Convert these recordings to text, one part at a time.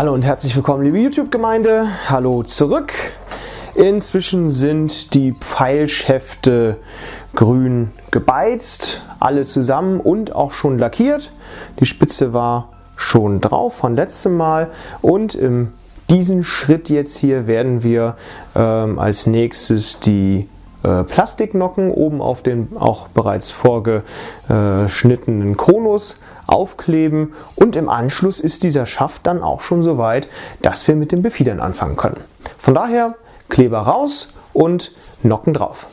Hallo und herzlich willkommen, liebe YouTube-Gemeinde. Hallo zurück. Inzwischen sind die Pfeilschäfte grün gebeizt, alle zusammen und auch schon lackiert. Die Spitze war schon drauf von letztem Mal und in diesem Schritt jetzt hier werden wir als nächstes die Plastiknocken oben auf den auch bereits vorgeschnittenen Konus aufkleben und im Anschluss ist dieser Schaft dann auch schon so weit, dass wir mit dem Befiedern anfangen können. Von daher Kleber raus und Nocken drauf.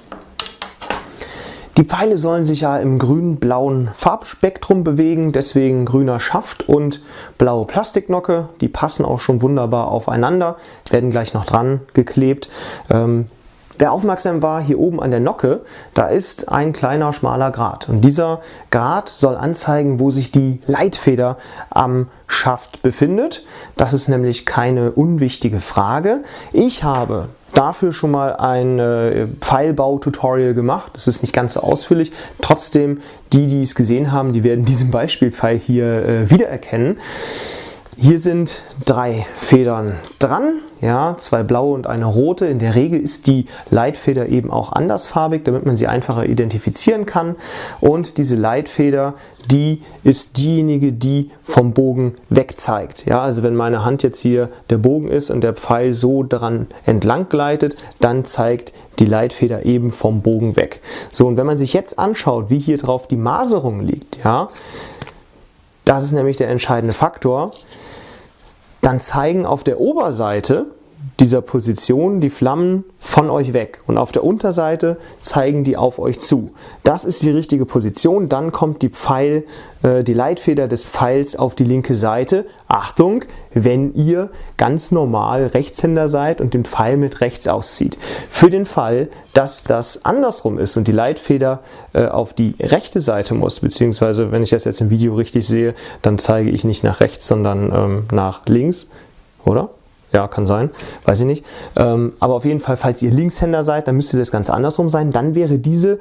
Die Pfeile sollen sich ja im grün-blauen Farbspektrum bewegen, deswegen grüner Schaft und blaue Plastiknocke. Die passen auch schon wunderbar aufeinander, werden gleich noch dran geklebt. Wer aufmerksam war, hier oben an der Nocke, da ist ein kleiner schmaler Grat. Und dieser Grat soll anzeigen, wo sich die Leitfeder am Schaft befindet. Das ist nämlich keine unwichtige Frage. Ich habe dafür schon mal ein Pfeilbau-Tutorial gemacht. Das ist nicht ganz so ausführlich. Trotzdem, die es gesehen haben, die werden diesen Beispielpfeil hier wiedererkennen. Hier sind 3 Federn dran, ja, 2 blaue und eine rote. In der Regel ist die Leitfeder eben auch andersfarbig, damit man sie einfacher identifizieren kann. Und diese Leitfeder, die ist diejenige, die vom Bogen weg zeigt. Ja, also wenn meine Hand jetzt hier der Bogen ist und der Pfeil so daran entlang gleitet, dann zeigt die Leitfeder eben vom Bogen weg. So, und wenn man sich jetzt anschaut, wie hier drauf die Maserung liegt, ja, das ist nämlich der entscheidende Faktor. Dann zeigen auf der Oberseite dieser Position die Flammen von euch weg und auf der Unterseite zeigen die auf euch zu. Das ist die richtige Position. Dann kommt die Leitfeder des Pfeils auf die linke Seite. Achtung, wenn ihr ganz normal Rechtshänder seid und den Pfeil mit rechts auszieht. Für den Fall, dass das andersrum ist und die Leitfeder auf die rechte Seite muss, beziehungsweise wenn ich das jetzt im Video richtig sehe, dann zeige ich nicht nach rechts, sondern nach links, oder? Ja, kann sein, weiß ich nicht. Aber auf jeden Fall, falls ihr Linkshänder seid, dann müsste das ganz andersrum sein. Dann wäre diese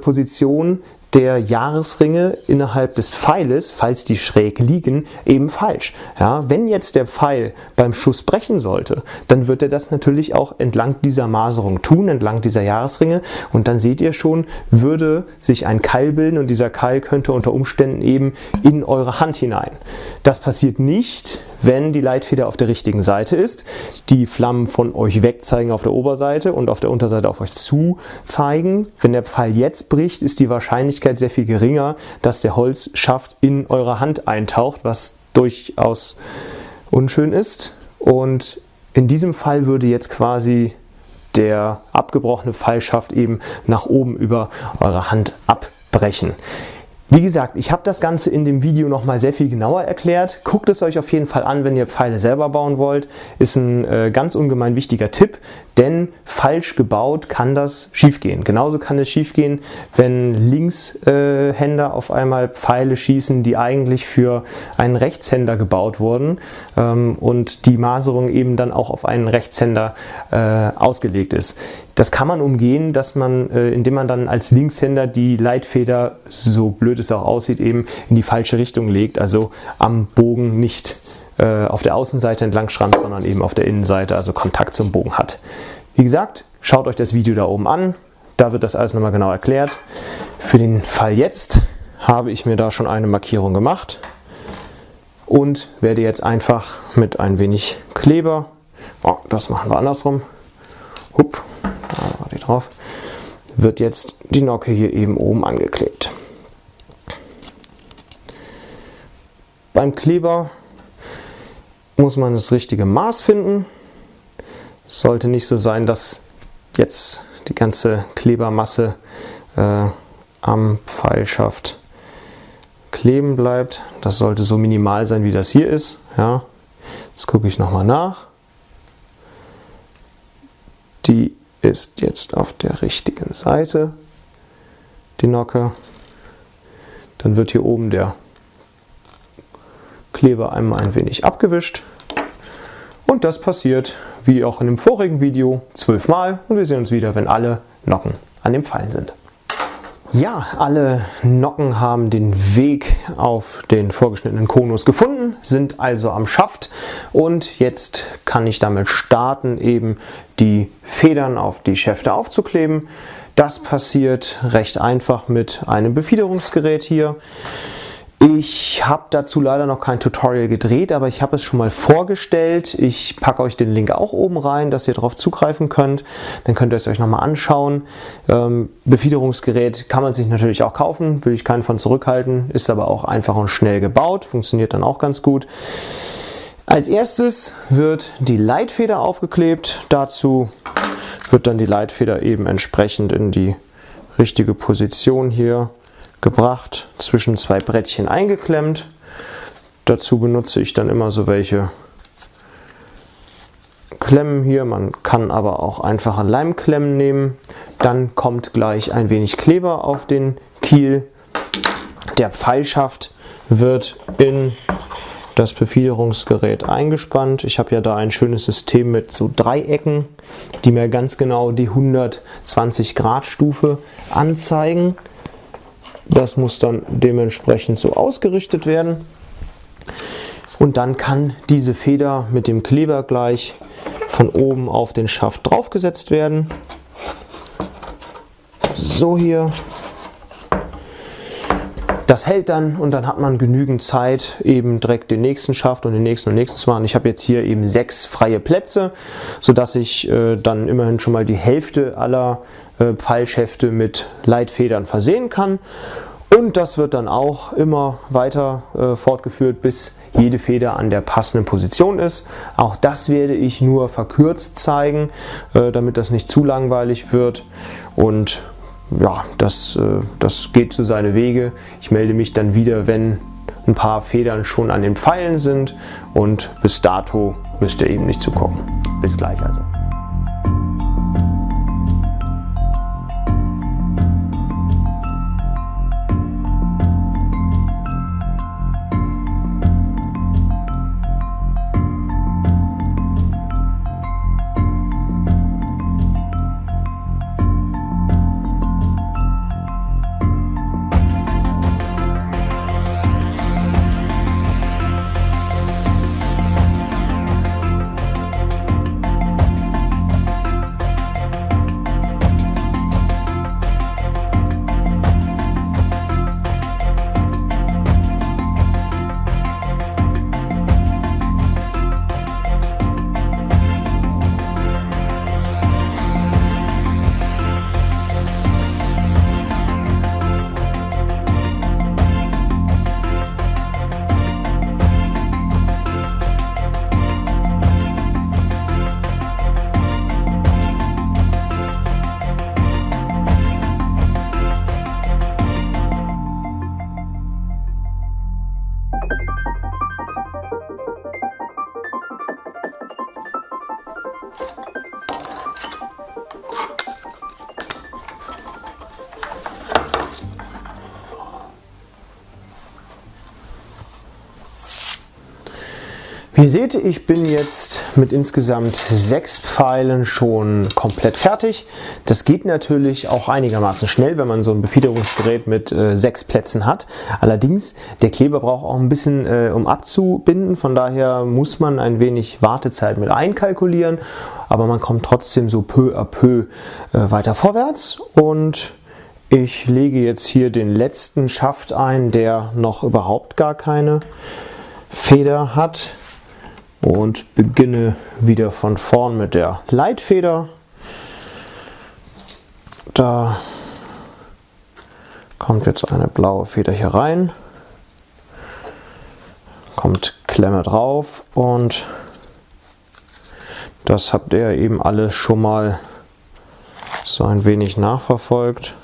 Position der Jahresringe innerhalb des Pfeiles, falls die schräg liegen, eben falsch. Ja, wenn jetzt der Pfeil beim Schuss brechen sollte, dann wird er das natürlich auch entlang dieser Maserung tun, entlang dieser Jahresringe. Und dann seht ihr schon, würde sich ein Keil bilden und dieser Keil könnte unter Umständen eben in eure Hand hinein. Das passiert nicht, wenn die Leitfeder auf der richtigen Seite ist, die Flammen von euch weg zeigen auf der Oberseite und auf der Unterseite auf euch zu zeigen. Wenn der Pfeil jetzt bricht, ist die Wahrscheinlichkeit sehr viel geringer, dass der Holzschaft in eure Hand eintaucht, was durchaus unschön ist. Und in diesem Fall würde jetzt quasi der abgebrochene Pfeilschaft eben nach oben über eure Hand abbrechen. Wie gesagt, ich habe das Ganze in dem Video nochmal sehr viel genauer erklärt. Guckt es euch auf jeden Fall an, wenn ihr Pfeile selber bauen wollt. Ist ein ganz ungemein wichtiger Tipp, denn falsch gebaut kann das schiefgehen. Genauso kann es schiefgehen, wenn Linkshänder auf einmal Pfeile schießen, die eigentlich für einen Rechtshänder gebaut wurden und die Maserung eben dann auch auf einen Rechtshänder ausgelegt ist. Das kann man umgehen, indem man dann als Linkshänder die Leitfeder, so blöd es auch aussieht, eben in die falsche Richtung legt, also am Bogen nicht auf der Außenseite entlang schrammt, sondern eben auf der Innenseite, also Kontakt zum Bogen hat. Wie gesagt, schaut euch das Video da oben an, da wird das alles nochmal genau erklärt. Für den Fall jetzt habe ich mir da schon eine Markierung gemacht und werde jetzt einfach mit ein wenig Kleber, das machen wir andersrum, drauf, wird jetzt die Nocke hier eben oben angeklebt. Beim Kleber muss man das richtige Maß finden. Es sollte nicht so sein, dass jetzt die ganze Klebermasse am Pfeilschaft kleben bleibt. Das sollte so minimal sein, wie das hier ist. Ja. Jetzt gucke ich nochmal nach. Die ist jetzt auf der richtigen Seite, die Nocke. Dann wird hier oben der Kleber einmal ein wenig abgewischt. Und das passiert, wie auch in dem vorigen Video, 12 Mal. Und wir sehen uns wieder, wenn alle Nocken an den Pfeilen sind. Ja, alle Nocken haben den Weg auf den vorgeschnittenen Konus gefunden, sind also am Schaft und jetzt kann ich damit starten, eben die Federn auf die Schäfte aufzukleben. Das passiert recht einfach mit einem Befiederungsgerät hier. Ich habe dazu leider noch kein Tutorial gedreht, aber ich habe es schon mal vorgestellt. Ich packe euch den Link auch oben rein, dass ihr darauf zugreifen könnt. Dann könnt ihr es euch nochmal anschauen. Befiederungsgerät kann man sich natürlich auch kaufen, will ich keinen von zurückhalten, ist aber auch einfach und schnell gebaut, funktioniert dann auch ganz gut. Als erstes wird die Leitfeder aufgeklebt. Dazu wird dann die Leitfeder eben entsprechend in die richtige Position hier gebracht, zwischen zwei Brettchen eingeklemmt. Dazu benutze ich dann immer so welche Klemmen hier. Man kann aber auch einfache Leimklemmen nehmen. Dann kommt gleich ein wenig Kleber auf den Kiel. Der Pfeilschaft wird in das Befiederungsgerät eingespannt. Ich habe ja da ein schönes System mit so Dreiecken, die mir ganz genau die 120 Grad Stufe anzeigen. Das muss dann dementsprechend so ausgerichtet werden. Und dann kann diese Feder mit dem Kleber gleich von oben auf den Schaft draufgesetzt werden. So hier. Das hält dann und dann hat man genügend Zeit, eben direkt den nächsten Schaft und den nächsten zu machen. Ich habe jetzt hier eben 6 freie Plätze, sodass ich dann immerhin schon mal die Hälfte aller Pfeilschäfte mit Leitfedern versehen kann. Und das wird dann auch immer weiter fortgeführt, bis jede Feder an der passenden Position ist. Auch das werde ich nur verkürzt zeigen, damit das nicht zu langweilig wird. Und ja, das geht so seine Wege. Ich melde mich dann wieder, wenn ein paar Federn schon an den Pfeilen sind. Und bis dato müsst ihr eben nicht zugucken. Bis gleich also. Wie ihr seht, ich bin jetzt mit insgesamt 6 Pfeilen schon komplett fertig. Das geht natürlich auch einigermaßen schnell, wenn man so ein Befiederungsgerät mit 6 Plätzen hat. Allerdings, der Kleber braucht auch ein bisschen, um abzubinden. Von daher muss man ein wenig Wartezeit mit einkalkulieren. Aber man kommt trotzdem so peu à peu weiter vorwärts. Und ich lege jetzt hier den letzten Schaft ein, der noch überhaupt gar keine Feder hat. Und beginne wieder von vorn mit der Leitfeder. Da kommt jetzt eine blaue Feder hier rein, kommt Klemme drauf und das habt ihr eben alles schon mal so ein wenig nachverfolgt.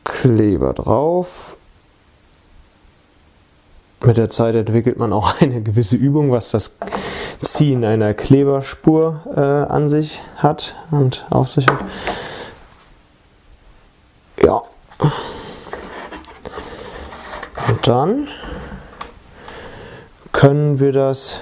Kleber drauf. Mit der Zeit entwickelt man auch eine gewisse Übung, was das Ziehen einer Kleberspur an sich hat und auf sich hat. Ja. Und dann können wir das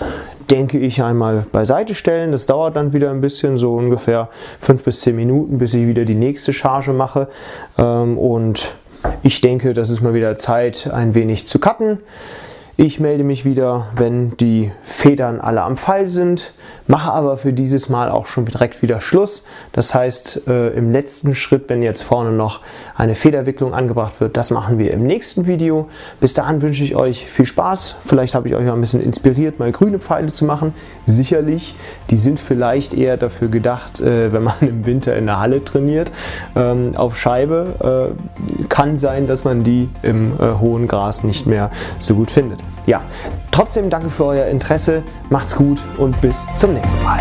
denke ich, einmal beiseite stellen. Das dauert dann wieder ein bisschen, so ungefähr 5 bis 10 Minuten, bis ich wieder die nächste Charge mache. Und ich denke, das ist mal wieder Zeit, ein wenig zu cutten. Ich melde mich wieder, wenn die Federn alle am Fall sind, mache aber für dieses Mal auch schon direkt wieder Schluss. Das heißt, im letzten Schritt, wenn jetzt vorne noch eine Federwicklung angebracht wird, das machen wir im nächsten Video. Bis dahin wünsche ich euch viel Spaß. Vielleicht habe ich euch ein bisschen inspiriert, mal grüne Pfeile zu machen. Sicherlich, die sind vielleicht eher dafür gedacht, wenn man im Winter in der Halle trainiert, auf Scheibe. Kann sein, dass man die im hohen Gras nicht mehr so gut findet. Ja, trotzdem danke für euer Interesse, macht's gut und bis zum nächsten Mal.